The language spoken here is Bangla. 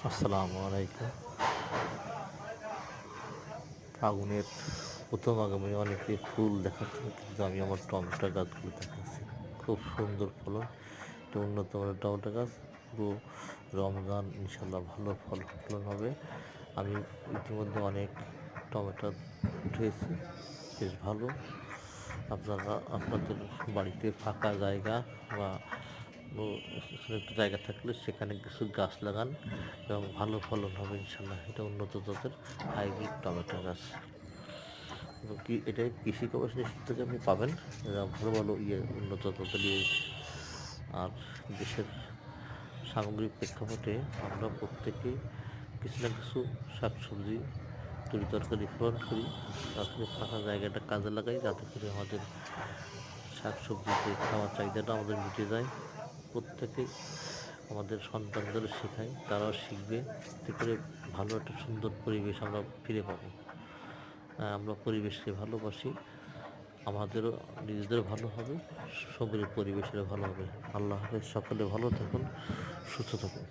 আসসালামু আলাইকুম। ফাগুনের প্রথম আগমনে অনেকে ফুল দেখাচ্ছে, কিন্তু আমি আমার টমেটো গাছগুলো দেখাচ্ছি। খুব সুন্দর ফলন, এটা উন্নত মানের টমেটো গাছ। পুরো রমজান ইনশাল্লাহ ভালো ফলন হবে। আমি ইতিমধ্যে অনেক টমেটো উঠিয়েছি, বেশ ভালো। আপনারা আপনাদের বাড়িতে ফাঁকা জায়গা বা একটু জায়গা থাকলে সেখানে কিছু গাছ লাগান এবং ভালো ফলন হবে ইনশাল্লাহ। এটা উন্নত জাতের হাইব্রিড টমেটো গাছ এবং এটা কৃষি গবেষণা ইনস্টিটিউট থেকে আপনি পাবেন। এরা ভালো ভালো উন্নত জাতের আর দেশের সামগ্রিক প্রেক্ষাপটে আমরা প্রত্যেকেই কিছু না কিছু শাকসবজি তরি তরকারি ফলন করি, আসলে ফাঁকা জায়গাটা কাজে লাগাই, যাতে করে আমাদের শাকসবজিতে খাওয়ার চাহিদাটা আমাদের মিটে যায়। প্রত্যেকেই আমাদের সন্তানদের শেখাই, তারাও শিখবে, এতে করে ভালো একটা সুন্দর পরিবেশ আমরা ফিরে পাবো। আমরা পরিবেশকে ভালোবাসি, আমাদেরও নিজেদের ভালো হবে, সবের পরিবেশের ভালো হবে। আল্লাহ হাফেজ, সকলে ভালো থাকুন, সুস্থ থাকুন।